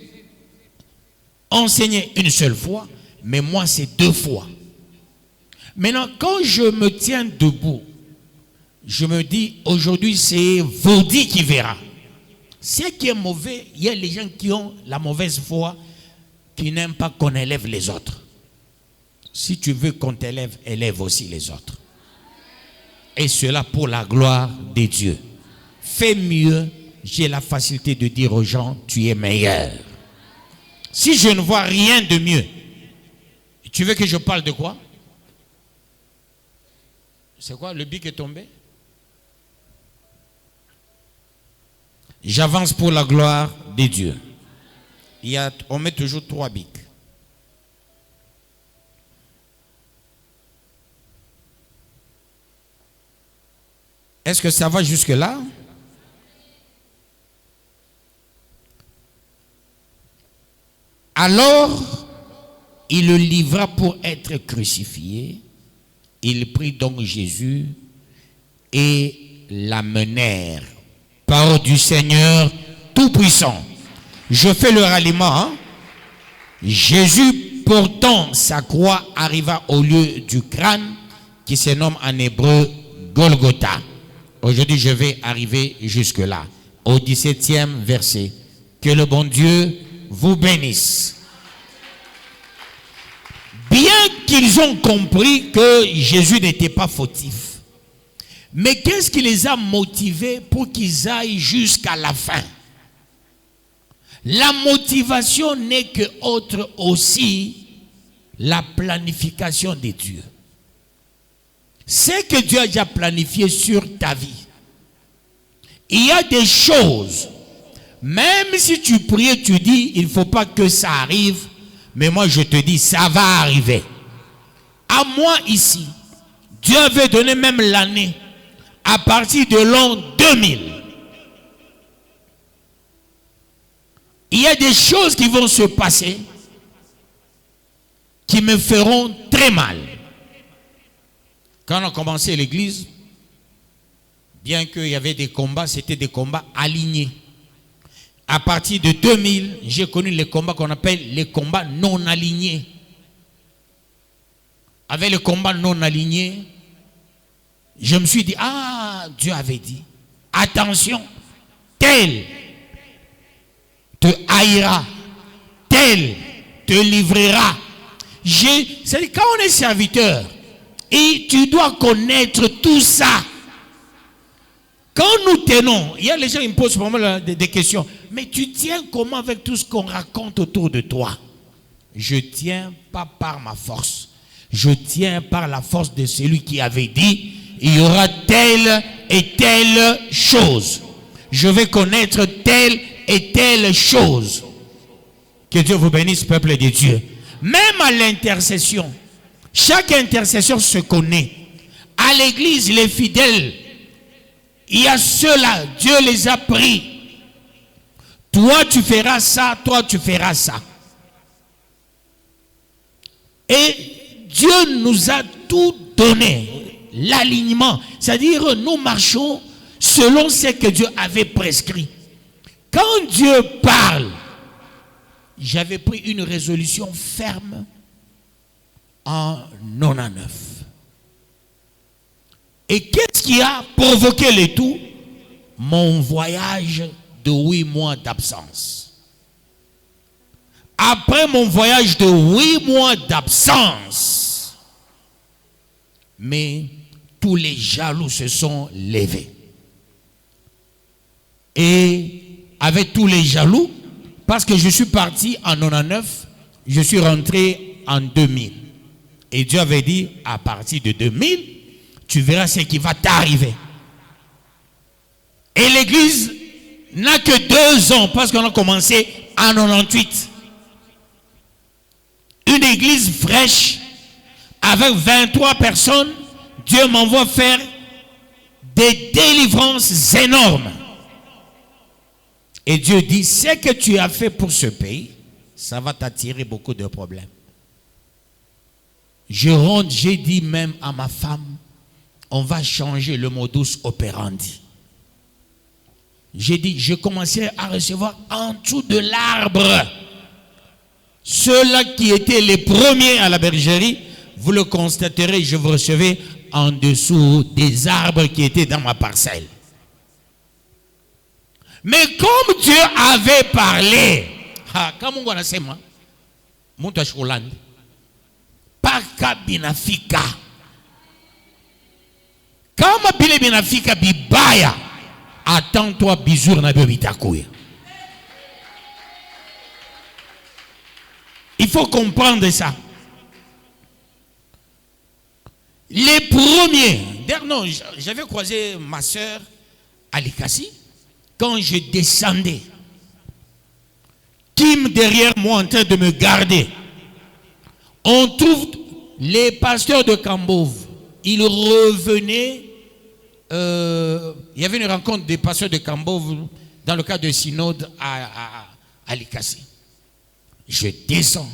enseigné une seule fois, mais moi c'est 2 fois. Maintenant, quand je me tiens debout, je me dis, aujourd'hui c'est Vaudi qui verra. Ce qui est mauvais, il y a les gens qui ont la mauvaise foi, qui n'aiment pas qu'on élève les autres. Si tu veux qu'on t'élève, élève aussi les autres. Et cela pour la gloire de Dieu. Fais mieux, j'ai la facilité de dire aux gens, tu es meilleur. Si je ne vois rien de mieux, tu veux que je parle de quoi? C'est quoi? Le bic est tombé? J'avance pour la gloire de Dieu. On met toujours 3 bics. Est-ce que ça va jusque-là? Alors, il le livra pour être crucifié. Il prit donc Jésus et l'amenèrent. Parole du Seigneur Tout-Puissant. Je fais le ralliement. Hein? Jésus, portant sa croix, arriva au lieu du crâne qui se nomme en hébreu Golgotha. Aujourd'hui, je vais arriver jusque-là, au 17e verset. Que le bon Dieu vous bénisse. Bien qu'ils ont compris que Jésus n'était pas fautif, mais qu'est-ce qui les a motivés pour qu'ils aillent jusqu'à la fin? La motivation n'est que autre aussi la planification de Dieu. C'est que Dieu a déjà planifié sur ta vie. Il y a des choses, Même si tu pries, tu dis, il ne faut pas que ça arrive, mais moi je te dis, ça va arriver. À moi ici, Dieu avait donné même l'année, à partir de l'an 2000. Il y a des choses qui vont se passer, qui me feront très mal. Quand on a commencé l'église, bien qu'il y avait des combats, c'était des combats alignés. À partir de 2000, j'ai connu les combats qu'on appelle les combats non alignés. Avec les combats non alignés, je me suis dit, ah, Dieu avait dit, attention, tel te haïra, tel te livrera. C'est-à-dire, quand on est serviteur, et tu dois connaître tout ça. Quand nous tenons, il y a les gens qui me posent vraiment des questions. Mais tu tiens comment avec tout ce qu'on raconte autour de toi? Je tiens pas par ma force. Je tiens par la force de celui qui avait dit, il y aura telle et telle chose. Je vais connaître telle et telle chose. Que Dieu vous bénisse, peuple de Dieu. Même à l'intercession, chaque intercession se connaît. À l'église, les fidèles, il y a ceux-là, Dieu les a pris. Toi, tu feras ça, toi, tu feras ça. Et Dieu nous a tout donné, l'alignement. C'est-à-dire, nous marchons selon ce que Dieu avait prescrit. Quand Dieu parle, j'avais pris une résolution ferme en 99. Et qu'est-ce qui a provoqué le tout? Mon voyage de 8 mois d'absence. Après mon voyage de 8 mois d'absence, mais tous les jaloux se sont levés. Et avec tous les jaloux, parce que je suis parti en 99, je suis rentré en 2000. Et Dieu avait dit, à partir de 2000, tu verras ce qui va t'arriver. Et l'église n'a que 2 ans, parce qu'on a commencé en 98. Une église fraîche, avec 23 personnes, Dieu m'envoie faire des délivrances énormes. Et Dieu dit, ce que tu as fait pour ce pays, ça va t'attirer beaucoup de problèmes. Je rentre, j'ai dit même à ma femme, on va changer le modus operandi. J'ai dit, je commencerai à recevoir en dessous de l'arbre. Ceux-là qui étaient les premiers à la bergerie, vous le constaterez, je vous recevais en dessous des arbres qui étaient dans ma parcelle. Mais comme Dieu avait parlé, comme on a moi, Paka binafika. Kama bile binafika bibaya, attends-toi bisour na bitakuya. Il faut comprendre ça. Les premiers, non, j'avais croisé ma soeur à Likasi. Quand je descendais, Kim derrière moi en train de me garder, on trouve les pasteurs de Kambov. Ils revenaient. Il y avait une rencontre des pasteurs de Kambov dans le cadre de synode à Likasi. Je descends.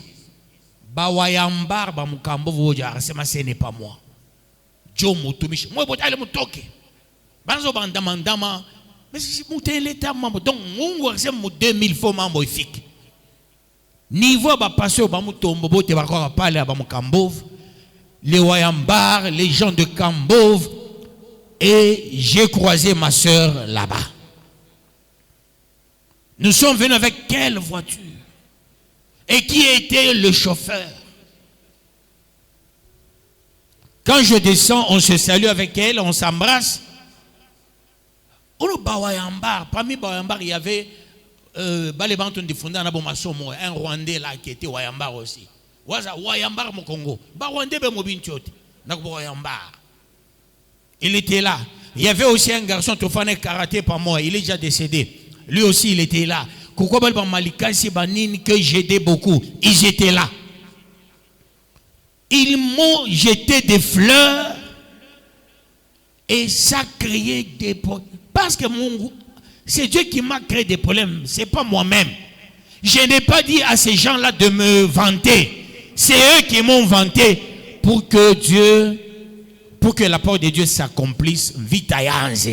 Bawayambar, Bamukambov, ce n'est pas moi. Joe Moutoumich. Moi, je suis toqué. Banzo bandamandama. Mais si je suis l'état membre, donc, on va 2000 fois membre efficace. Niveau ba passer ba mutombo te ba kwa parler ba Mukambov, les Wayambar, les gens de Kambov, et j'ai croisé ma soeur là-bas. Nous sommes venus avec quelle voiture? Et qui était le chauffeur? Quand je descends, on se salue avec elle, on s'embrasse. Parmi Wayambar, il y avait un Rwandais là qui était Wayambar aussi. Wayambar au Congo. Il était là. Il y avait aussi un garçon qui faisait karaté par moi. Il est déjà décédé. lui aussi il était là. Pourquoi que j'aidais beaucoup? Ils étaient là. Ils m'ont jeté des fleurs et ça créait des problèmes. Parce que c'est Dieu qui m'a créé des problèmes, c'est pas moi-même. Je n'ai pas dit à ces gens-là de me vanter. C'est eux qui m'ont vanté pour que la parole de Dieu s'accomplisse vite à Yanze.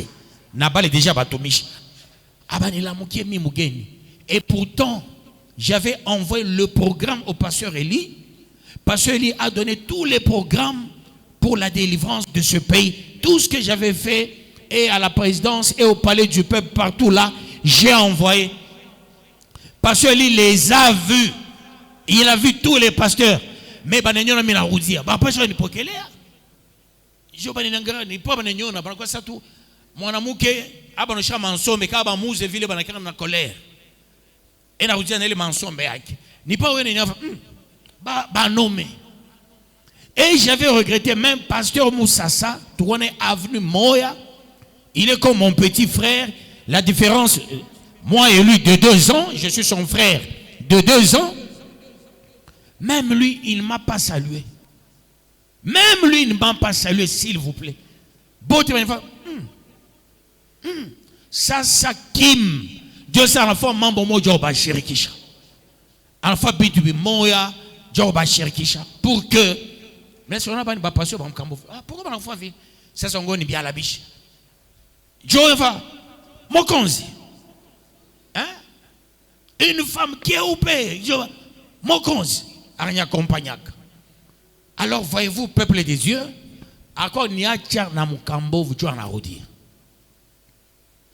Nabal est déjà batomish. Et pourtant, j'avais envoyé le programme au pasteur Eli. Pasteur Eli a donné tous les programmes pour la délivrance de ce pays. Tout ce que j'avais fait, et à la présidence, et au palais du peuple, partout là, j'ai envoyé. Pasteur Eli les a vus. Il a vu tous les pasteurs. Mais banenyo na mina rodia. Ba pasteur ni pokelea. Jo banenanga ni pas banenyo na banakwa ça tout. Mwanamuke abanosha mansombe ka ba muze vile banakana na colère. Et na rodia na ile mansombe yake. Ni pas wene nyafa. Ba nommé. Et j'avais regretté même pasteur Moussassa, tourné avenue Moya. Il est comme mon petit frère. La différence, moi et lui, de 2 ans, je suis son frère de 2 ans. Même lui, il ne m'a pas salué. Même lui, il ne m'a pas salué, s'il vous plaît. Ça, Kim. Dieu, c'est un enfant, membre, moi, Djoba Chirikisha. Enfant, Bitubi, Moya, Djoba Chirikisha. Pour que. Mais si on n'a pas une passion, pourquoi on a fait ça? C'est un gars qui bien la biche. Djoba, Mokonzi. Hein? Une femme qui est au père. Mokonzi. Alors voyez-vous, peuple des dieux,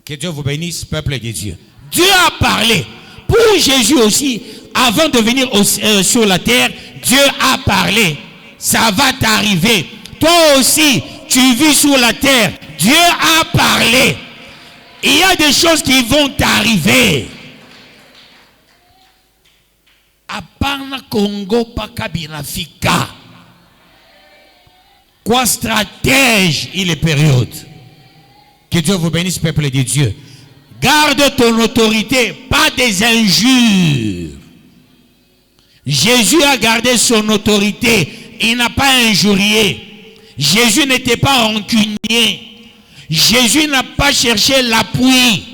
que Dieu vous bénisse, peuple des dieux. Dieu a parlé. Pour Jésus aussi, avant de venir sur la terre, Dieu a parlé. Ça va t'arriver. Toi aussi, tu vis sur la terre. Dieu a parlé. Il y a des choses qui vont t'arriver. Apana Congo Pakabina Fika. Quoi stratège il est période. Que Dieu vous bénisse, peuple de Dieu. Garde ton autorité, pas des injures. Jésus a gardé son autorité. Il n'a pas injurié. Jésus n'était pas rancunier. Jésus n'a pas cherché l'appui.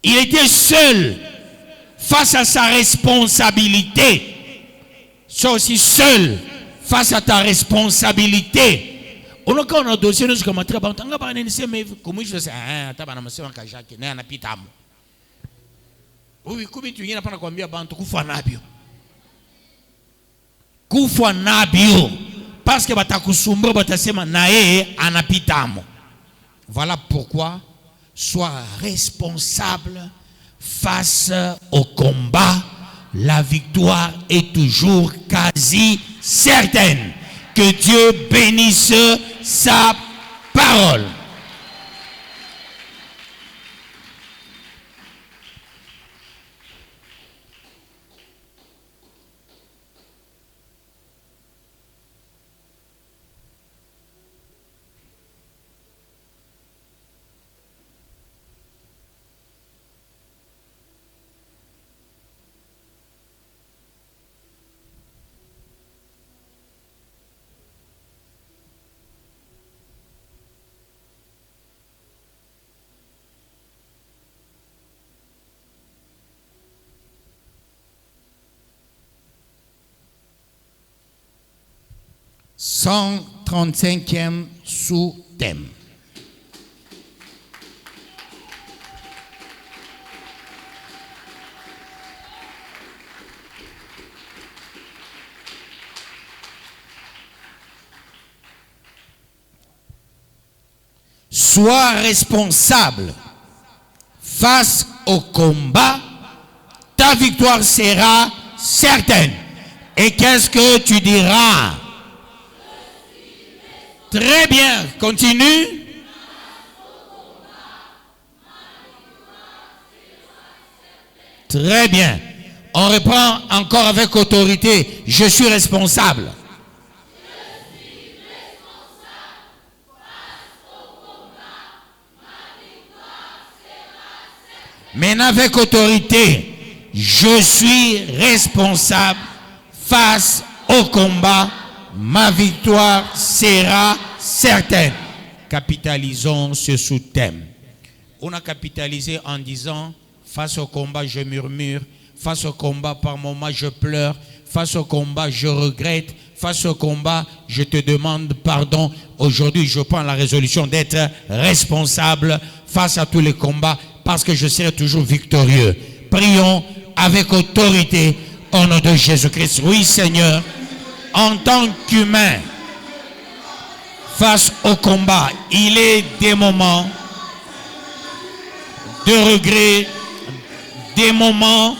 Il était seul face à sa responsabilité. Sois aussi seul face à ta responsabilité. On a dossier nous comme très bon. Comment je sais oui, comment tu viens pas combien bantu kufa nabio. Kufa nabio parce que batakusumbura batasema nae anapitamo. Voilà pourquoi sois responsable face au combat. La victoire est toujours quasi certaine. Que Dieu bénisse sa parole. « 135e sous-thème. Sois responsable face au combat, ta victoire sera certaine. Et qu'est-ce que tu diras? Très bien, continue. Très bien. On reprend encore avec autorité. Je suis responsable. Maintenant avec autorité, je suis responsable face au combat. Ma victoire sera certaine. Capitalisons ce sous-thème. On a capitalisé en disant, face au combat, je murmure. Face au combat, par moments, je pleure. Face au combat, je regrette. Face au combat, je te demande pardon. Aujourd'hui, je prends la résolution d'être responsable face à tous les combats parce que je serai toujours victorieux. Prions avec autorité au nom de Jésus-Christ. Oui, Seigneur, en tant qu'humain, face au combat, il est des moments de regret, des moments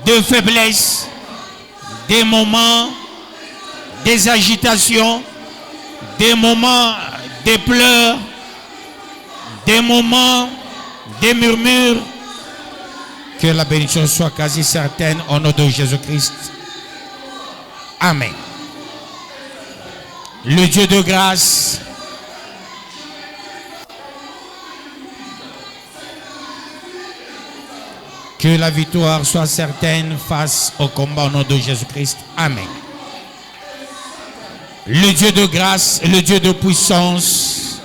de faiblesse, des moments des agitations, des moments de pleurs, des moments de murmures. Que la bénédiction soit quasi certaine au nom de Jésus-Christ. Amen. Le Dieu de grâce, que la victoire soit certaine face au combat au nom de Jésus-Christ. Amen. Le Dieu de grâce, le Dieu de puissance.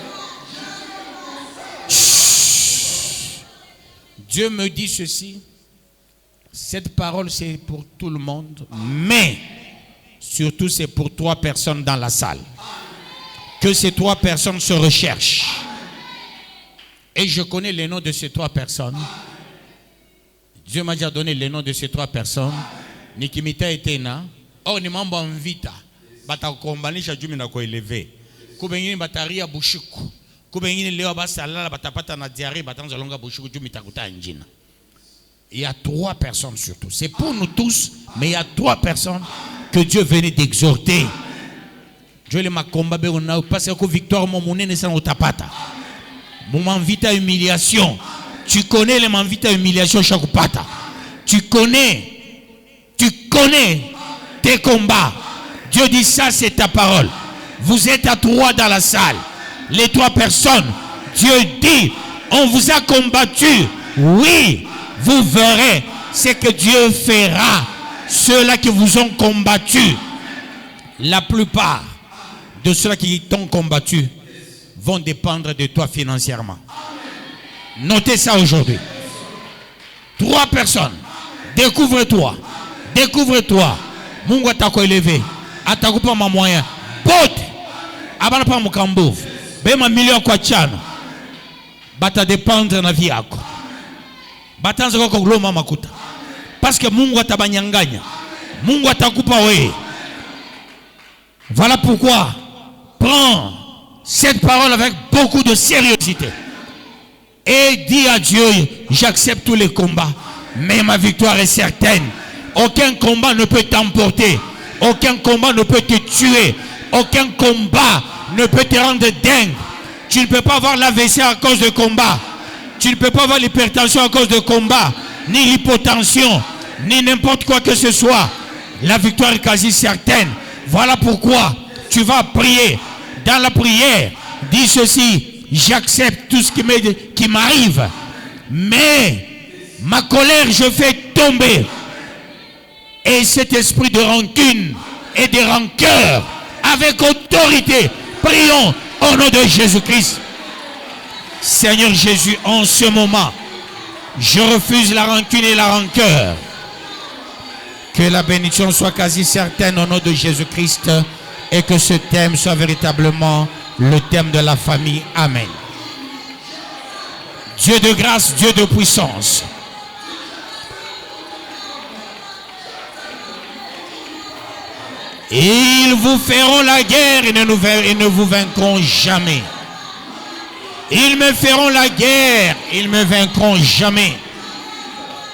Dieu me dit ceci. Cette parole, c'est pour tout le monde. Mais, surtout, c'est pour 3 personnes dans la salle. Que ces 3 personnes se recherchent. Et je connais les noms de ces 3 personnes. Dieu m'a déjà donné les noms de ces 3 personnes. Nikimita Etena. Oh, ni mambo mvita. Batakombanisha jumi na kueleve. Kubengini bataria bushiku. Kubengini leo basalala batapata na diarrhée batanza longa bushiku jumi takuta njina. Il y a 3 personnes surtout. C'est pour nous tous, mais il y a 3 personnes que Dieu venait d'exhorter. Dieu les m'a combattu parce que victoire mon monnaie sans utapata. Mon m'invite à humiliation. Tu connais les m'invite à humiliation chaque pata. Tu connais tes combats. Dieu dit ça, c'est ta parole. Vous êtes à 3 dans la salle. Les 3 personnes. Dieu dit, on vous a combattu. Oui, vous verrez ce que Dieu fera. Ceux-là qui vous ont combattu. La plupart de ceux-là qui t'ont combattu vont dépendre de toi financièrement. Notez ça aujourd'hui. 3 personnes. Découvre-toi. Découvre-toi. Mungu atakuelevé. Atakupa ma moyen. Bote. Abana pa mukambov. Bema million kwa chano. Bata dépendre na vie yako. Batanza kwa kuloma makuta. Parce que Mungu atabanyanganya. Mungu atakupa wewe. Voilà pourquoi prends cette parole avec beaucoup de sérieuxité. Et dis à Dieu, j'accepte tous les combats, mais ma victoire est certaine. Aucun combat ne peut t'emporter. Aucun combat ne peut te tuer. Aucun combat ne peut te rendre dingue. Tu ne peux pas avoir l'AVC à cause de combat. Tu ne peux pas avoir l'hypertension à cause de combat. Ni l'hypotension, ni n'importe quoi que ce soit. La victoire est quasi certaine. Voilà pourquoi tu vas prier. Dans la prière, dis ceci. J'accepte tout ce qui m'arrive. Mais ma colère, je fais tomber. Et cet esprit de rancune et de rancœur, avec autorité, prions au nom de Jésus-Christ. Seigneur Jésus, en ce moment, je refuse la rancune et la rancœur. Que la bénédiction soit quasi certaine au nom de Jésus-Christ et que ce thème soit véritablement le thème de la famille. Amen. Dieu de grâce, Dieu de puissance. Ils vous feront la guerre et ne vous vaincront jamais. Ils me feront la guerre, ils me vaincront jamais.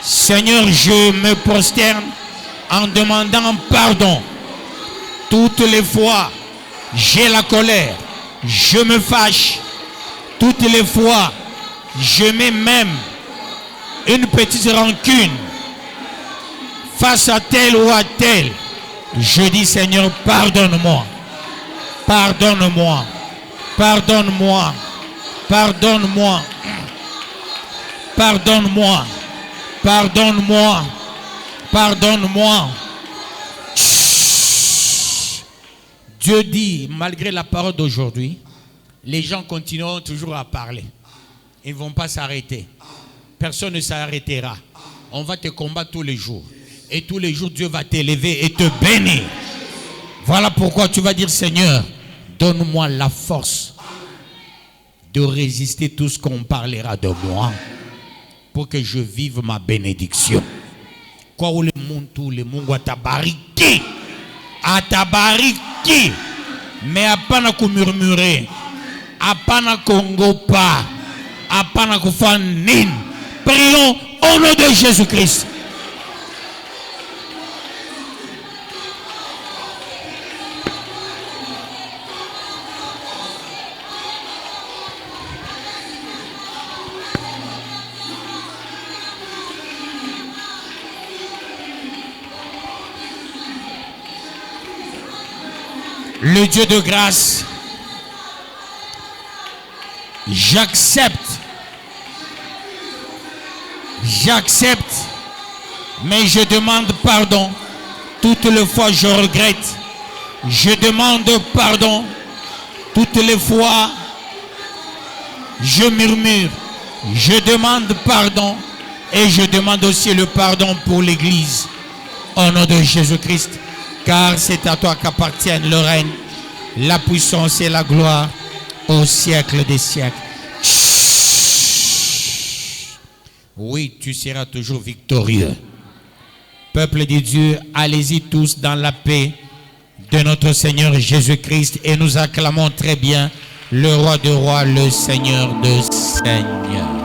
Seigneur, je me prosterne en demandant pardon. Toutes les fois, j'ai la colère. Je me fâche. Toutes les fois, je mets même une petite rancune face à tel ou à tel. Je dis, Seigneur, pardonne-moi. Pardonne-moi. Pardonne-moi. Pardonne-moi. Pardonne-moi. Pardonne-moi. Pardonne-moi. Dieu dit, malgré la parole d'aujourd'hui, les gens continueront toujours à parler. Ils ne vont pas s'arrêter. Personne ne s'arrêtera. On va te combattre tous les jours. Et tous les jours, Dieu va t'élever et te bénir. Voilà pourquoi tu vas dire, Seigneur, donne-moi la force de résister tout ce qu'on parlera de moi pour que je vive ma bénédiction. Quoi où le monde, tout le monde va t'abarquer. À t'abarquer. Mais à pas na murmurer. À pas na kongopa. À pas na kufanin. Prions au nom de Jésus-Christ. Le Dieu de grâce, j'accepte, mais je demande pardon. Toutes les fois je regrette. Je demande pardon. Toutes les fois je murmure. Je demande pardon. Et je demande aussi le pardon pour l'Église. Au nom de Jésus-Christ. Car c'est à toi qu'appartiennent le règne, la puissance et la gloire au siècle des siècles. Oui, tu seras toujours victorieux. Peuple de Dieu, allez-y tous dans la paix de notre Seigneur Jésus-Christ et nous acclamons très bien le roi de rois, le Seigneur de seigneurs.